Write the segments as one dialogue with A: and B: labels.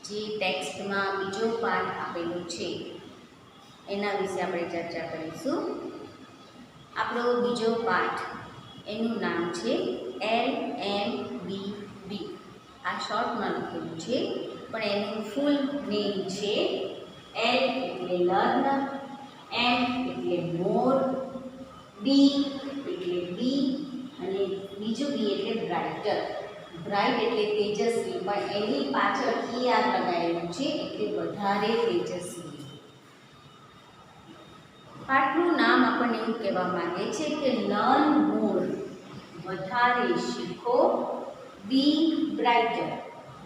A: જે ટેક્સ્ટમાં બીજો પાઠ આપેલો છે એના વિશે આપણે ચર્ચા કરીશું. આપણો બીજો પાઠ એનું નામ છે LMBB. આ શોર્ટમાં લખેલું છે પણ એનું ફૂલ નેમ છે L એટલે લર્ન, M એટલે મોર, B એટલે બી અને બીજું બી એટલે બ્રાઇટર. બ્રાઇટ એટલે તેજસ્વી, પણ એની પાછળ ER લગાવેલું છે એટલે વધારે તેજસ્વી. પાઠનું નામ આપણને એવું કહેવા માંગે છે કે લર્ન મોર, વધારે શીખો, બી બ્રાઇટર,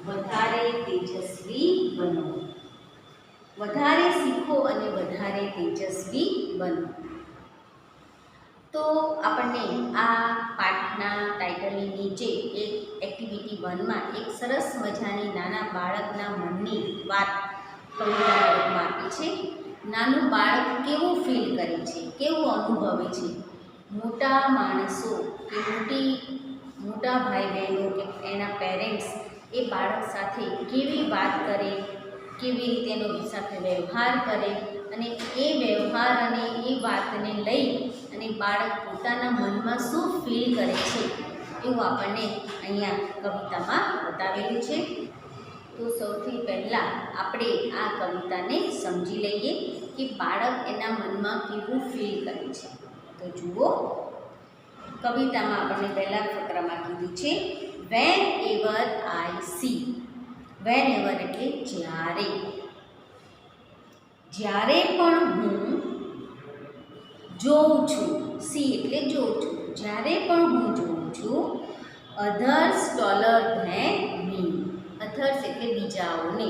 A: વધારે તેજસ્વી બનો. વધારે શીખો અને વધારે તેજસ્વી બનો. તો આપણને આ પાઠના ટાઇટલની નીચે એક એક્ટિવિટી 1માં એક સરસ મજાની નાના બાળકના મનની વાત કવિતાના રૂપમાં આપી છે. નાનું બાળક કેવું ફીલ કરે છે, કેવું અનુભવે છે, મોટા માણસો કે મોટા ભાઈ બહેનો કે એના પેરેન્ટ્સ એ બાળક સાથે કેવી વાત કરે, કેવી રીતે એનો સાથે વ્યવહાર કરે અને એ વ્યવહાર અને એ વાતને લઈ અને બાળક પોતાના મનમાં શું ફીલ કરે છે એવું આપણને અહીંયા કવિતામાં બતાવેલું છે. તો સૌથી પહેલાં આપણે આ કવિતાને સમજી લઈએ કે બાળક એના મનમાં કેવું ફીલ કરે છે. તો જુઓ, કવિતામાં આપણને પહેલા ફકરામાં કીધું છે van ever I C. Van ever એટલે જ્યારે, જ્યારે પણ હું જોઉં છું. સી એટલે જોઉં છું. જ્યારે પણ હું જોઉં છું અધર્સ ટોલર ધેન મી. અધર્સ એટલે બીજાઓને,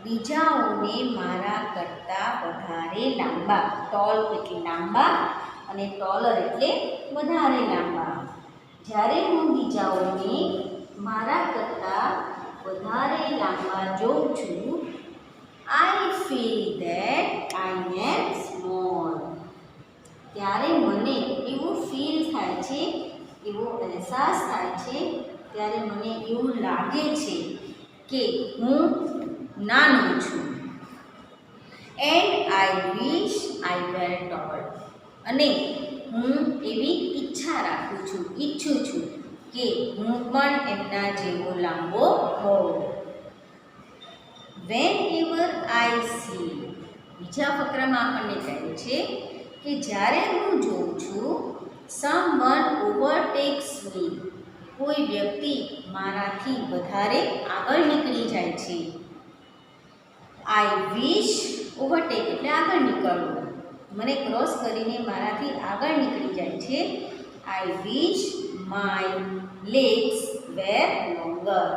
A: બીજાઓને મારા કરતાં વધારે લાંબા. ટોલ એટલે લાંબા અને ટોલર એટલે વધારે લાંબા. જ્યારે હું બીજાઓને મારા કરતાં વધારે લાંબા જોઉં છું, I feel that I am small. ત્યારે મને એવું ફીલ થાય છે, એવો અહેસાસ થાય છે, ત્યારે મને એવું લાગે છે કે હું નાનો છું. And I wish I were tall. અને હું એવી ઈચ્છા રાખું છું, ઈચ્છું છું કે હું પણ એમના જેવો લાંબો હોઉં. Van ever I C. બીજા ફકરામાં આપણને કહે છે કે જ્યારે હું જોઉં છું સમવન ઓવરટેક્સ મી. કોઈ વ્યક્તિ મારાથી વધારે આગળ નીકળી જાય છે. આઈ વિશ, ઓવરટેક એટલે આગળ નીકળવું, મને ક્રોસ કરીને મારાથી આગળ નીકળી જાય છે. આઈ વિશ માય લેગ્સ વેર લોંગર.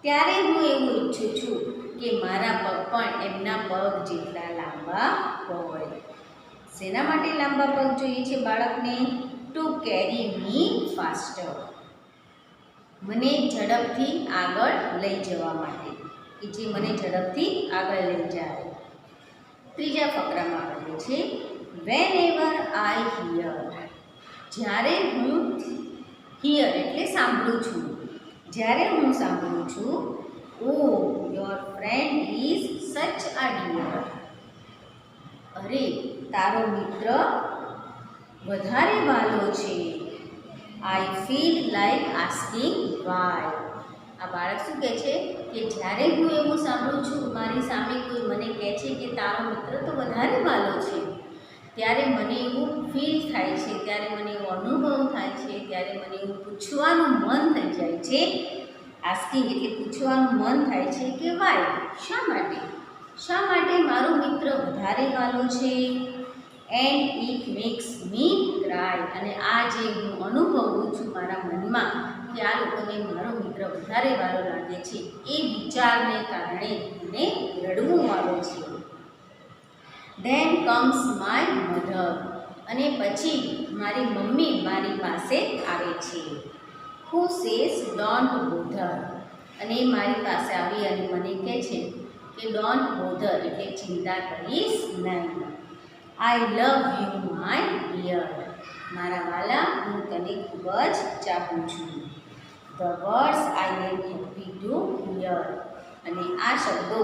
A: ત્યારે હું એવું ઈચ્છું છું કે મારા પગ પણ એમના પગ જેટલા લાંબા હોય. શેના માટે લાંબા પગ જોઈએ છે બાળકને? ટુ કેરી મી ફાસ્ટર. મને ઝડપથી આગળ લઈ જવા માટે, કે જે મને ઝડપથી આગળ લઈ જાય. ત્રીજા ફકરામાં આવે છે વેન એવર આઈ હિયર. જ્યારે હું હિયર એટલે સાંભળું છું. જ્યારે હું સાંભળું છું ઓ યોર ફ્રેન્ડ ઇઝ સચ અ ડિયર. અરે તારો મિત્ર વધારે વાલો છે. I feel like asking why. આ બાળક શું કહે છે કે જ્યારે હું એવું સાંભળું છું, મારી સામે કોઈ મને કહે છે કે તારો મિત્ર તો વધારે વાલો છે, ત્યારે મને એવું ફીલ થાય છે, ત્યારે મને એવો અનુભવ થાય છે, ત્યારે મને એવું પૂછવાનું મન થઈ જાય છે. આસ્કિંગ એટલે પૂછવાનું મન થાય છે કે વાય, શા માટે, શા માટે મારો મિત્ર વધારે વાલો છે. And it max me cry. અને આ જે હું અનુભવું છું મારા મનમાં કે આ લોકોને મારો મિત્ર વધારે વાલો લાગે છે, એ વિચારને કારણે મને રડવું આવે છે. Then comes my mother. અને પછી મારી મમ્મી મારી પાસે આવે છે. Who says don't bother. અને મારી પાસે આવી અને મને કહે છે કે ડોન્ટ બોધર એટલે ચિંતા કરીશ નહીં. આઈ લવ યુ માય ડિયર. મારા વાલા, હું તને ખૂબ જ ચાહું છું. The words I am happy to here. અને આ શબ્દો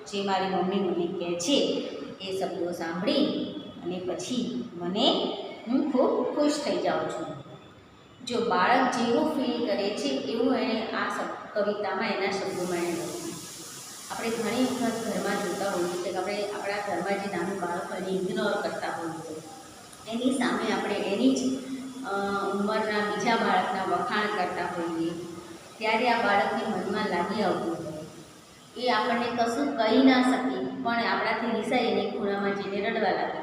A: જે મારી મમ્મી મને કહે છે એ શબ્દો સાંભળી અને પછી હું ખૂબ ખુશ થઈ જાઉં છું. જો બાળક જેવું ફીલ કરે છે એવું એણે આ કવિતામાં એના શબ્દોમાં એણે લખ્યું. આપણે ઘણી વખત ઘરમાં જોતા હોઈએ છીએ કે આપણે આપણા ઘરમાં જે નાનું બાળક હોય એને ઇગ્નોર કરતા હોઈએ, એની સામે આપણે એની જ ઉંમરના બીજા બાળકના વખાણ કરતા હોઈએ, ત્યારે આ બાળકને મનમાં લાગી આવતું હોય. એ આપણને કશું કહી ના શકે પણ આપણાથી રિસાઈ એને ખૂણામાં જઈને રડવા લાગે.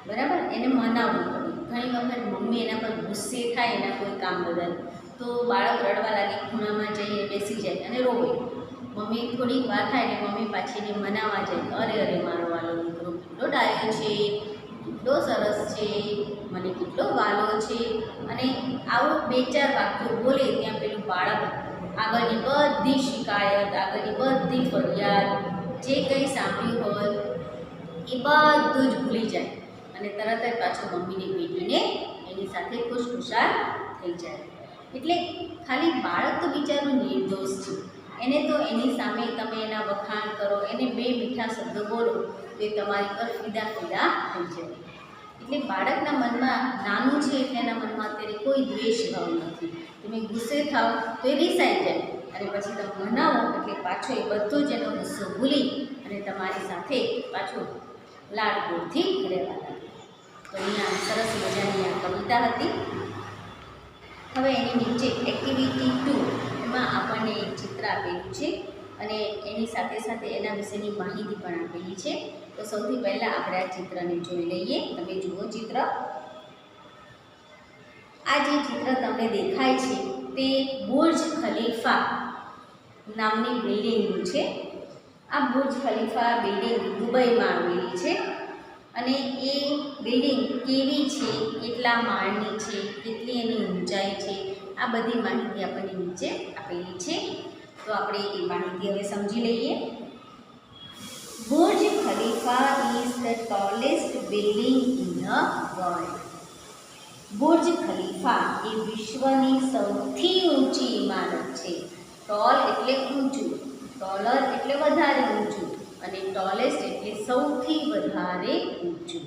A: બરાબર, એને મનાવવું પડે. ઘણી વખત મમ્મી એના પર ગુસ્સે થાય એના કોઈ કામ બદલ, તો બાળક રડવા લાગે, ખૂણામાં જઈને બેસી જાય અને રોવે. મમ્મી થોડીક વાર થાય એટલે મમ્મી પાછી એને મનાવવા જાય, અરે અરે મારો વાલો દીકરો કેટલો ડાયો છે, કેટલો સરસ છે, મને કેટલો વાલો છે. અને આવું 2-4 વાક્યો બોલે ત્યાં પેલું બાળક આગળની બધી શિકાયત, આગળની બધી ફરિયાદ, જે કંઈ સાંભળ્યું હોય એ બધું જ ભૂલી જાય અને તરત જ પાછું મમ્મીને ભેટીને એની સાથે ખુશખુશાલ થઈ જાય. એટલે ખાલી બાળક તો બિચારું નિર્દોષ છે, એને તો એની સામે તમે એના વખાણ કરો, એને 2 મીઠા શબ્દો બોલો તો એ તમારી પર ફિદા થઈ જાય. એટલે બાળકના મનમાં નાનું છે એટલે એના મનમાં અત્યારે કોઈ દ્વેષ ભાવ નથી. તમે ગુસ્સે થાવ તો એ રિસાઈ જાય અને પછી તમે મનાવો એટલે પાછો એ બધો જ એનો ગુસ્સો ભૂલી અને તમારી સાથે પાછો લાડકોડથી રહેવા લાગે. તો અહીંયા સરસ મજાની આ કવિતા હતી. હવે એની નીચે એક્ટિવિટી 2 એમાં આપણને એક ચિત્ર આપેલું છે અને એની સાથે સાથે એના વિશેની માહિતી પણ આપેલી છે. તો સૌથી પહેલાં આપણે આ ચિત્રને જોઈ લઈએ. તમે જુઓ ચિત્ર. આ જે ચિત્ર તમને દેખાય છે તે બુર્જ ખલીફા નામની બિલ્ડિંગનું છે. આ બુર્જ ખલીફા બિલ્ડિંગ દુબઈમાં આવેલી છે અને એ બિલ્ડિંગ કેવી છે, કેટલા માળની છે, કેટલી એની ઊંચાઈ છે, આ બધી માહિતી આપણને નીચે આપેલી છે. તો આપણે એ માહિતી હવે સમજી લઈએ. Burj Khalifa is the tallest building in the world. Burj Khalifa એ વિશ્વની સૌથી ઊંચી ઇમારત છે. ટોલ એટલે ઊંચું, ટોલર એટલે વધારે ઊંચું અને ટોલેસ્ટ એટલે સૌથી વધારે ઊંચું.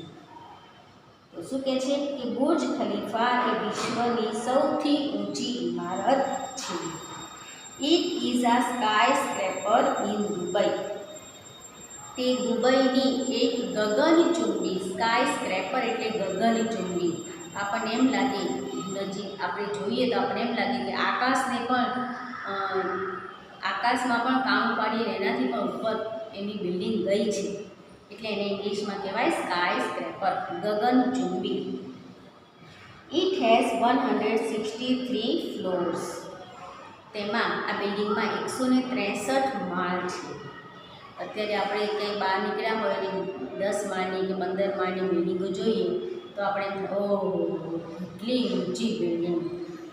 A: તો શું કહે છે કે બુર્જ ખલીફા એ વિશ્વની સૌથી ઊંચી ઇમારત છે. It is a sky scraper in Dubai. તે દુબઈની એક ગગનચુંબી, સ્કાય સ્ક્રેપર એટલે ગગનચુંબી. આપણને એમ લાગે નજીક આપણે જોઈએ તો આપણને એમ લાગે કે આકાશમાં પણ કામ પાડીને એનાથી પણ ઉપર એની બિલ્ડિંગ ગઈ છે, એટલે એને ઇંગ્લિશમાં કહેવાય સ્કાય સ્ક્રેપર, ગગનચુંબી. It has 163 floors. તેમાં આ બિલ્ડિંગમાં 163 માળ છે. અત્યારે આપણે કંઈ બહાર નીકળ્યા હોય અને 10 માળની કે 15 માળની બિલ્ડિંગો જોઈએ તો આપણે કેટલી ઊંચી બિલ્ડિંગ.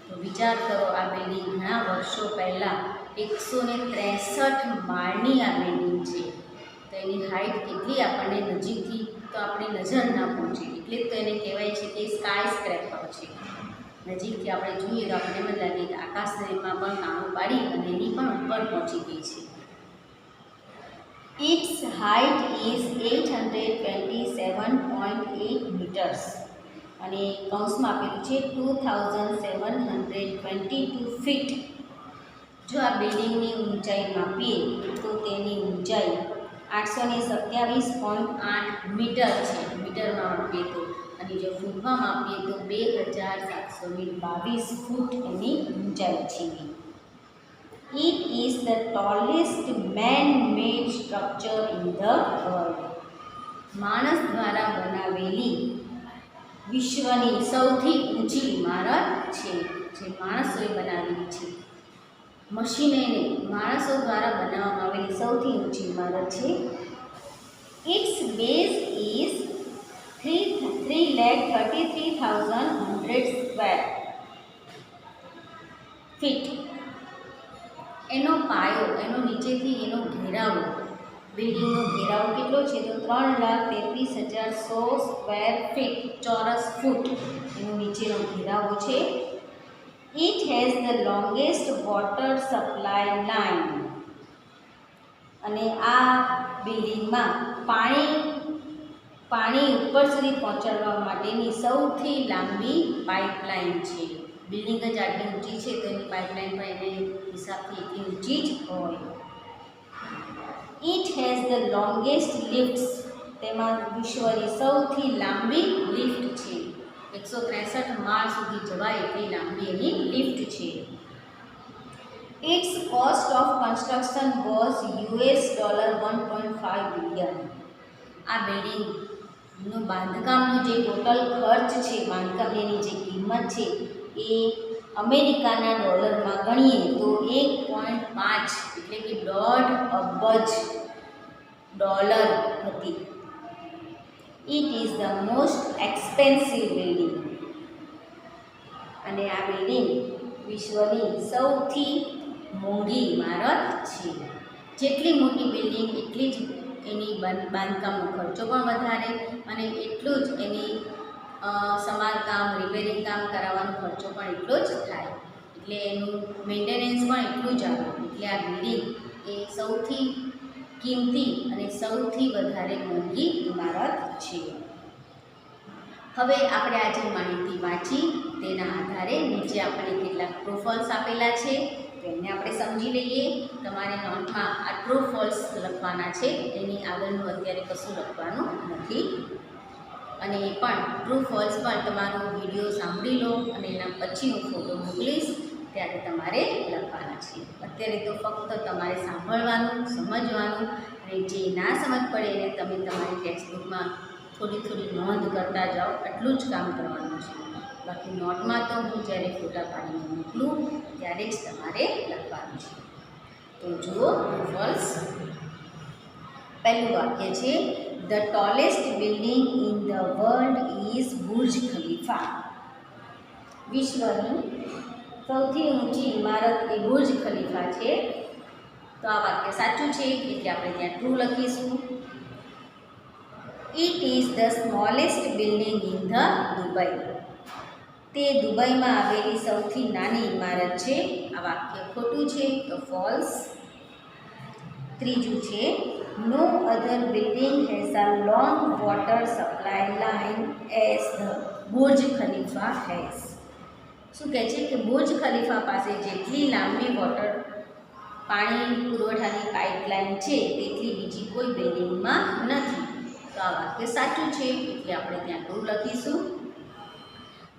A: તો વિચાર કરો, આ બિલ્ડિંગ ઘણા વર્ષો પહેલાં 163 માળની આ બિલ્ડિંગ છે. તો એની હાઇટ કેટલી આપણને નજીકથી તો આપણી નજર ના પહોંચે, એટલે તો એને કહેવાય છે કે સ્કાય સ્ક્રેપર છે. નજીકથી આપણે જોઈએ તો આપણને એમ લાગે કે આકાશમાં પણ કાણું પાડી અને એની પણ ઉપર પહોંચી ગઈ છે. ઇટ્સ હાઇટ ઇઝ 827.8 મીટર્સ અને કૌંસમાં આપેલું છે 2722 ફીટ. જો આ બિલ્ડિંગની ઊંચાઈ માપીએ તો તેની ઊંચાઈ 827.8 મીટર છે, મીટરમાં માપીએ તો. અને જો ફૂટમાં માપીએ તો 2722 ફૂટ એની ઊંચાઈ છે. It is the tallest man-made structure in the world. માણસ દ્વારા બનાવેલી વિશ્વની સૌથી ઊંચી ઇમારત છે, જે માણસોએ બનાવેલી છે. મશીને માણસો દ્વારા બનાવવામાં આવેલી સૌથી ઊંચી ઇમારત છે. Its base is 3,33,100 square feet. એનો પાયો, એનો નીચેથી એનો ઘેરાવો, બિલ્ડિંગનો ઘેરાવો કેટલો છે તો 3,33,100 સ્ક્વેર ફીટ, ચોરસ ફૂટ એનો નીચેનો ઘેરાવો છે. It has the longest water supply line. અને આ બિલ્ડિંગમાં પાણી ઉપર સુધી પહોંચાડવા માટેની સૌથી લાંબી પાઇપલાઇન છે. બિલ્ડિંગ જ આટલી ઊંચી છે તો એની પાઇપલાઇન પણ એને હિસાબથી એટલી ઊંચી જ હોય. It has the longest lifts. તેમાં વિશ્વની સૌથી લાંબી લિફ્ટ છે. 163 માળ સુધી જવાય એટલી લાંબી એની લિફ્ટ છે. Its cost of construction was $1.5 billion. આ બિલ્ડિંગનું બાંધકામનો જે ટોટલ ખર્ચ છે, બાંધકામની જે કિંમત છે એ અમેરિકાના ડોલરમાં ગણીએ તો 1.5 એટલે કે $1.5 અબજ હતી. It is the most expensive building. અને આ બિલ્ડિંગ વિશ્વની સૌથી મોંઘી ઇમારત છે. જેટલી મોટી બિલ્ડિંગ એટલી જ એની બાંધકામનો ખર્ચો પણ વધારે અને એટલું જ એની સમારકામ રિપેરિંગ કામ કરાવવાનો ખર્ચો પણ એટલો જ થાય. એટલે એનું મેન્ટેનન્સ પણ એટલું જ આવે. એટલે આ બિલ્ડિંગ એ સૌથી કિંમતી અને સૌથી વધારે મોંઘી ઇમારત છે. હવે આપણે આ જે માહિતી વાંચી તેના આધારે નીચે આપણને કેટલાક ટ્રુ ફોલ્સ આપેલા છે તેને આપણે સમજી લઈએ. તમારે નોટમાં આ ટ્રુ ફોલ્સ લખવાના છે, એની આગળનું અત્યારે કશું લખવાનું નથી. અને એ પણ ટ્રુ ફોલ્સ પણ તમારો વિડીયો સાંભળી લો અને એના પછી હું ફોટો મોકલીશ ત્યારે તમારે લખવાના છે. અત્યારે તો ફક્ત તમારે સાંભળવાનું, સમજવાનું અને જે ના સમજ પડે એને તમે તમારી ટેક્સ્ટબુકમાં થોડી નોંધ કરતા જાઓ. આટલું જ કામ કરવાનું છે. બાકી નોટમાં તો હું જ્યારે ફોટા પાડીને મોકલું ત્યારે જ તમારે લખવાનું છે. તો જુઓ ટ્રુ ફોલ્સ. પહેલું વાક્ય છે the tallest building in the world is Burj Khalifa. વિશ્વની સૌથી ઊંચી ઇમારત એ બુર્જ ખલીફા છે. તો આ વાક્ય સાચું છે એટલે આપણે ત્યાં ટ્રુ લખીશું. It is the smallest building in the Dubai. તે દુબઈમાં આવેલી સૌથી નાની ઇમારત છે. આ વાક્ય ખોટું છે તો ફોલ્સ. ત્રીજું છે no other building has a long water supply line as the Burj Khalifa has. શું કહે છે કે બુર્જ ખલીફા પાસે જેટલી લાંબી પાણી પુરવઠાની પાઇપલાઇન છે તેટલી બીજી કોઈ બિલ્ડિંગમાં નથી. તો આ વાક્ય સાચું છે એટલે આપણે ત્યાં ટ્રુ લખીશું.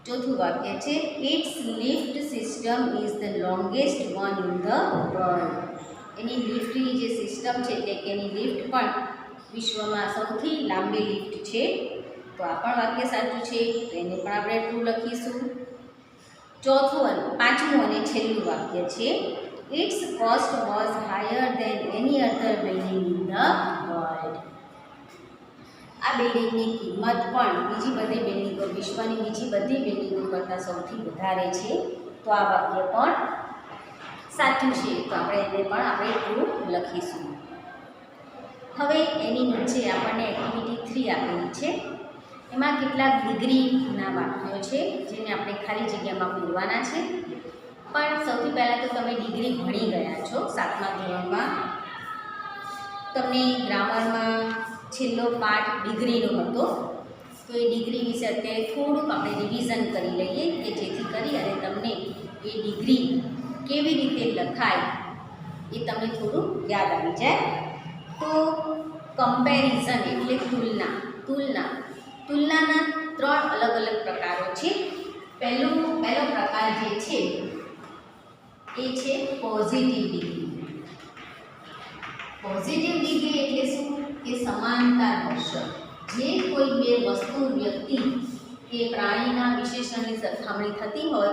A: ચોથું વાક્ય છે its lift system is the longest one in the world. એની લિફ્ટની જે સિસ્ટમ છે એટલે કે એની લિફ્ટ પણ વિશ્વમાં સૌથી લાંબી લિફ્ટ છે. તો આ પણ વાક્ય સાચું છે તો એને પણ આપણે ટ્રુ લખીશું. પાંચમું અને છેલ્લું વાક્ય છે its cost was higher than any other building in the world. આ બિલ્ડિંગની કિંમત પણ વિશ્વની બીજી બધી બિલ્ડિંગો કરતાં સૌથી વધારે છે. તો આ વાક્ય પણ સાચું છે તો આપણે એને પણ આપણે ટ્રુ લખીશું. હવે એની નીચે આપણને એક્ટિવિટી 3 આપેલી છે. એમાં કેટલાક ડિગ્રીના વાક્યો છે જેને આપણે ખાલી જગ્યામાં પૂરવાના છે. પણ સૌથી પહેલાં તો તમે ડિગ્રી ભણી ગયા છો 7મા ધોરણમાં. તમને ગ્રામરમાં છેલ્લો પાઠ ડિગ્રીનો હતો. તો એ ડિગ્રી વિશે અત્યારે થોડુંક આપણે રિવિઝન કરી લઈએ કે જેથી કરી અને તમને એ ડિગ્રી કેવી રીતે લખાય એ તમને થોડું યાદ આવી જાય. તો કમ્પેરિઝન એટલે તુલનાના 3 અલગ અલગ પ્રકારો છે. પહેલો પ્રકાર જે છે એ છે પોઝિટિવ ડિગ્રી. પોઝિટિવ ડિગ્રી એટલે શું કે સમાનતા દર્શક. જે કોઈ બે વસ્તુ, વ્યક્તિ કે પ્રાણીના વિશેષણની સરખામણી થતી હોય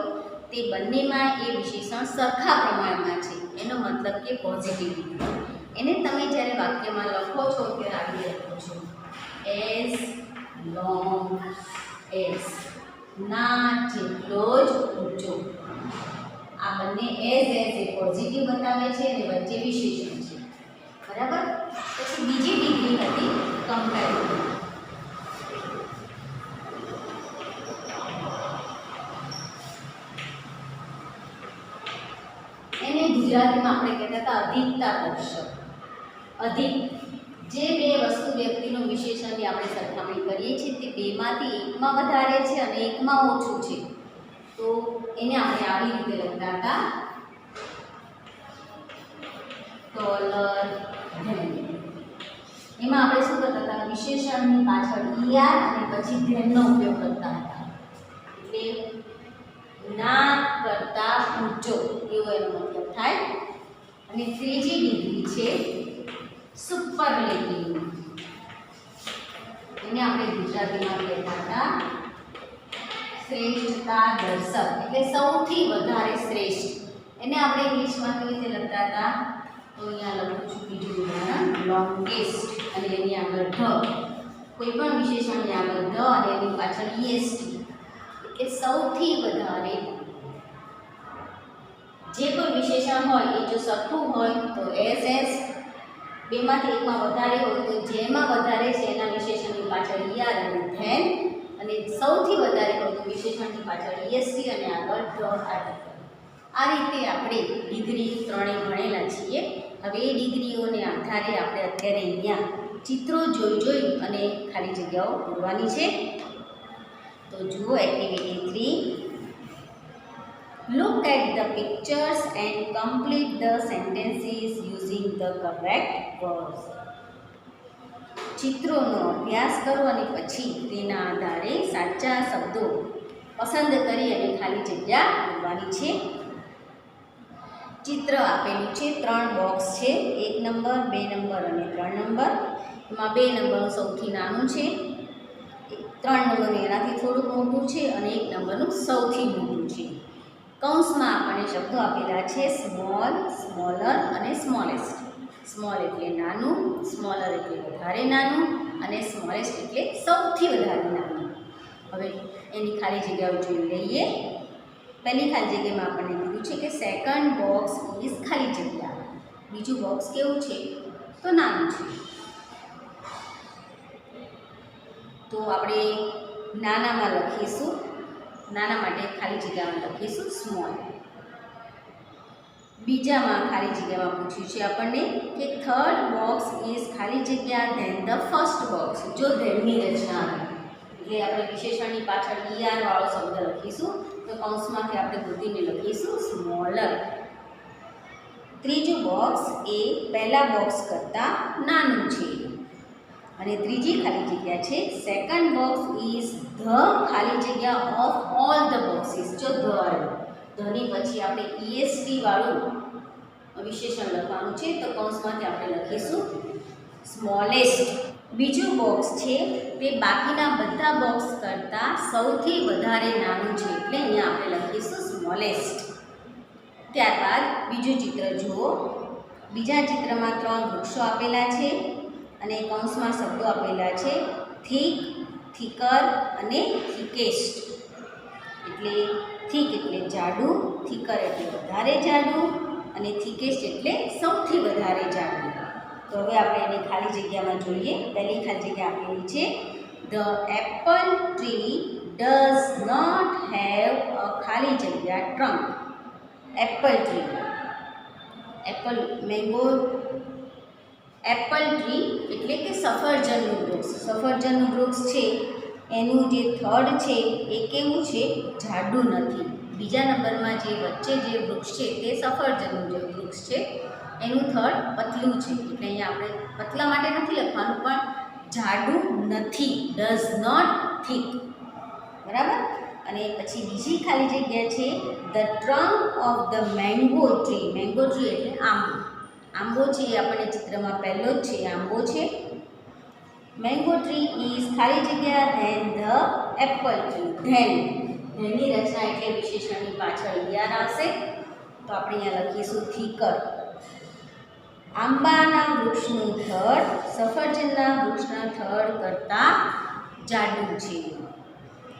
A: તે બંનેમાં એ વિશેષણ સરખા પ્રમાણમાં છે. એનો મતલબ કે પોઝિટિવ ડિગ્રી. એને તમે જ્યારે વાક્યમાં લખો છો ત્યારે આવી લખો છો એઝ લોંગ એઝ. ના જેટલો જ ઊંચો. આ બંને એઝ એ પોઝિટિવ બતાવે છે અને વચ્ચે વિશેષણ છે. બરાબર. પછી બીજી ડિગ્રી હતી કમ્પેરેટિવ. એને ગુજરાતીમાં આપણે કહેતા હતા અધિકતા દર્શક. અધિક. જે બે વસ્તુ વ્યક્તિનું વિશેષણની આપણે સરખામણી કરીએ છીએ તે બેમાંથી એકમાં વધારે છે અને એકમાં ઓછું છે, તો એને આપણે આવી રીતે લખતા હતા taller than. એમાં આપણે શું કરતા હતા, વિશેષણની પાછળ er અને પછી than નો ઉપયોગ કરતા હતા, એટલે ના કરતા ઊંચો એવો એનો મતલબ થાય. અને ત્રીજી ડિગ્રી છે સુપરલેટિવ. એને આપણે ગુજરાતીમાં કહેતા હતા શ્રેષ્ઠતા દર્શક, એટલે સૌથી વધારે શ્રેષ્ઠ. એને આપણે ઇંગ્લિશમાં કેવી રીતે લખતા હતા, તો અહીંયા લખું છું બીજું ઉદાહરણ, લોંગેસ્ટ અને એની આગળ ધ. કોઈ પણ વિશેષણની આગળ ધ અને એની પાછળ est, એટલે સૌથી વધારે. જે કોઈ વિશેષણ હોય એ જો સરખું હોય તો એસ, બેમાંથી એકમાં વધારે હોય તો જેમાં વધારે છે એના વિશેષણની પાછળ er અને then, અને સૌથી વધારે હોય તો વિશેષણની પાછળ est અને આગળ ધ આર્ટિકલ. આ રીતે આપણે ડિગ્રી ત્રણેય ભણેલા છીએ. હવે એ ડિગ્રીઓને આધારે આપણે અત્યારે અહીંયા ચિત્રો જોઈ અને ખાલી જગ્યાઓ પૂરવાની છે. તો જુઓ activity 3. Look at the pictures and complete the sentences using the correct words. ચિત્રોનો અભ્યાસ કરો અને પછી તેના આધારે સાચા શબ્દો પસંદ કરી અને ખાલી જગ્યા પૂરવાની છે. ચિત્ર આપેલું છે, 3 બોક્સ છે, 1 નંબર 2 નંબર અને 3 નંબર. એમાં 2 નંબરનું સૌથી નાનું છે, 3 નંબરનું એનાથી થોડુંક મોટું છે અને 1 નંબરનું સૌથી મોટું છે. કૌંસમાં આપણને શબ્દો આપેલા છે સ્મોલ, સ્મોલર અને સ્મોલેસ્ટ. સ્મોલ એટલે નાનું, સ્મોલર એટલે વધારે નાનું અને સ્મોલેસ્ટ એટલે સૌથી વધારે નાનું. હવે એની ખાલી જગ્યાઓ જોઈ લઈએ. પહેલી ખાલી જગ્યામાં આપણને કીધું છે કે સેકન્ડ બોક્સ ઇઝ ખાલી જગ્યા. બીજું બોક્સ કેવું છે, તો નાનું છે. તો આપણે નાનામાં લખીશું, નાના માટે ખાલી જગ્યામાં લખીશું સ્મોલ. બીજામાં ખાલી જગ્યામાં પૂછ્યું છે આપણને કે થર્ડ બોક્સ ઇઝ ખાલી જગ્યા ધેન ધ ફર્સ્ટ બોક્સ. જો ધેનની રચના એટલે આપણે વિશેષણની પાછળ er વાળો શબ્દ લખીશું, તો કૌંસમાંથી આપણે ગોતીને લખીશું સ્મોલર. ત્રીજું બોક્સ એ પહેલા બોક્સ કરતાં નાનું છે. અને ત્રીજી ખાલી જગ્યા છે સેકન્ડ બોક્સ ઇઝ ધ ખાલી જગ્યા ઓફ ઓલ ધ બોક્સીસ. જો ધ આવ્યું, ધની પછી આપણે est વાળું વિશેષણ લખવાનું છે, તો કૌંસમાંથી આપણે લખીશું સ્મોલેસ્ટ. બીજું બોક્સ છે તે બાકીના બધા બોક્સ કરતાં સૌથી વધારે નાનું છે, એટલે અહીંયા આપણે લખીશું સ્મોલેસ્ટ. ત્યારબાદ બીજું ચિત્ર જુઓ. બીજા ચિત્રમાં 3 વૃક્ષો આપેલા છે અને કૌંસમાં શબ્દો આપેલા છે થીક, થીકર અને થીકેસ્ટ. એટલે થીક એટલે જાડું, થીકર એટલે વધારે જાડું અને થીકેસ્ટ એટલે સૌથી વધારે જાડું. તો હવે આપણે એને ખાલી જગ્યામાં જોઈએ. પહેલી ખાલી જગ્યા આપેલી છે the apple tree does not have a ખાલી જગ્યા trunk. Apple tree, apple mango, apple tree એટલે કે સફરજનનું વૃક્ષ. સફરજનનું વૃક્ષ છે એનું જે થડ છે એ કેવું છે, જાડું નથી. બીજા નંબરમાં જે વચ્ચે જે વૃક્ષ છે તે સફરજનનું જે વૃક્ષ છે એનું થડ પતલું છે, એટલે અહીંયા આપણે પતલા માટે નથી લખવાનું, પણ જાડું નથી, ડઝ નોટ થીક. બરાબર. અને પછી બીજી ખાલી જગ્યા છે the trunk of the mango tree. Mango tree એટલે આંબો. આંબો છે એ આપણને ચિત્રમાં પહેલો જ છે, આંબો છે. મેંગો ટ્રી ઇઝ ખાલી જગ્યા ધેન ધ એપલ ટ્રી. ધેનની રચના એટલે વિશેષણની પાછળ er આવશે, તો આપણે અહીંયા લખીશું થીકર. આંબાના વૃક્ષનું થડ સફરજનના વૃક્ષના થડ કરતાં જાડું છે.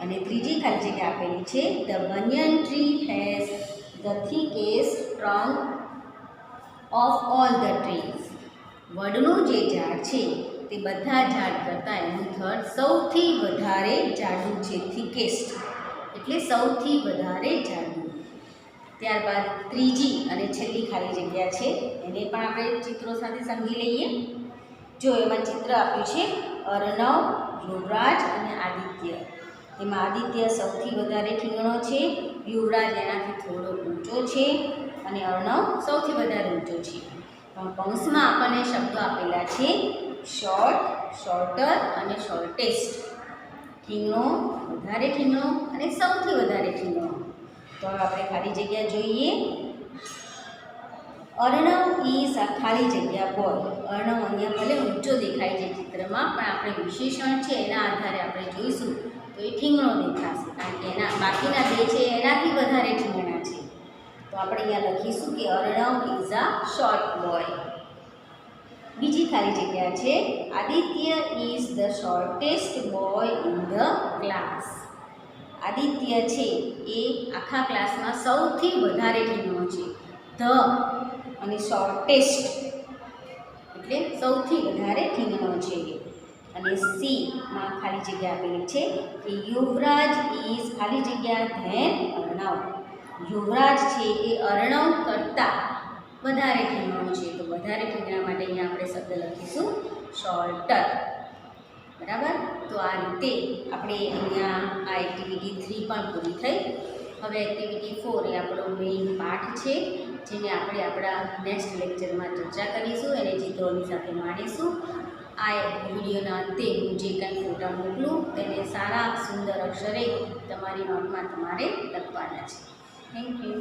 A: અને ત્રીજી ખાલી જગ્યા આપેલી છે the banyan tree has the thickest trunk of all the trees. વડનું જે ઝાડ છે તે બધા ઝાડ કરતાં એનું થડ સૌથી વધારે જાડું છે. થીકેસ્ટ એટલે સૌથી વધારે જાડું. ત્યારબાદ ત્રીજી અને છેલ્લી ખાલી જગ્યા છે એને પણ આપણે ચિત્રો સાથે સમજી લઈએ. જો એમાં ચિત્ર આપ્યું છે અર્ણવ, યુવરાજ અને આદિત્ય. એમાં આદિત્ય સૌથી વધારે ઠીંગણો છે, યુવરાજ એનાથી થોડો ઊંચો છે અને અર્ણવ સૌથી વધારે ઊંચો છે. પણ કૌંસમાં આપણને શબ્દો આપેલા છે શોર્ટ, શોર્ટર અને શોર્ટેસ્ટ. ઠીંગણો, વધારે ઠીંગણો અને સૌથી વધારે ઠીંગણો. તો હવે આપણે ખાલી જગ્યા જોઈએ. અર્ણવ ઇઝ આ ખાલી જગ્યા બોય. અર્ણવ અહીંયા ભલે ઊંચો દેખાય છે ચિત્રમાં, પણ આપણે વિશેષણ છે એના આધારે આપણે જોઈશું તો એ ઠીંગણો દેખાશે, કારણ કે એના બાકીના બે છે એનાથી વધારે ઠીંગણા છે. તો આપણે અહીંયા લખીશું કે અર્ણવ ઇઝ આ શોર્ટ બોય. બીજી ખાલી જગ્યા છે Aditya is the shortest boy in the class. Aditya છે એ આખા ક્લાસમાં સૌથી વધારે ઠીંગણો છે. ધ અને શોર્ટેસ્ટ એટલે સૌથી વધારે ઠીંગણો છે. અને સીમાં ખાલી જગ્યા આપેલી છે કે યુવરાજ ઇઝ ખાલી જગ્યા ધેન અર્ણવ. યુવરાજ છે એ અર્ણવ કરતાં વધારે ઠીંગણો છે. તો વધારે ઠીંગણા માટે અહીંયા આપણે શબ્દ લખીશું શોર્ટર. બરાબર. તો આ રીતે આપણે અહીંયા આ એક્ટિવિટી 3 પણ પૂરી થઈ. હવે એક્ટિવિટી 4 એ આપણો મેઇન પાઠ છે, જેને આપણે આપણા નેક્સ્ટ લેક્ચરમાં ચર્ચા કરીશું, એને ચિત્રોની સાથે માણીશું. આ વિડીયોના અંતે હું જે કંઈ ફોટા મોકલું તેને સારા સુંદર અક્ષરે તમારી નોટમાં તમારે લખવાના છે. Thank you.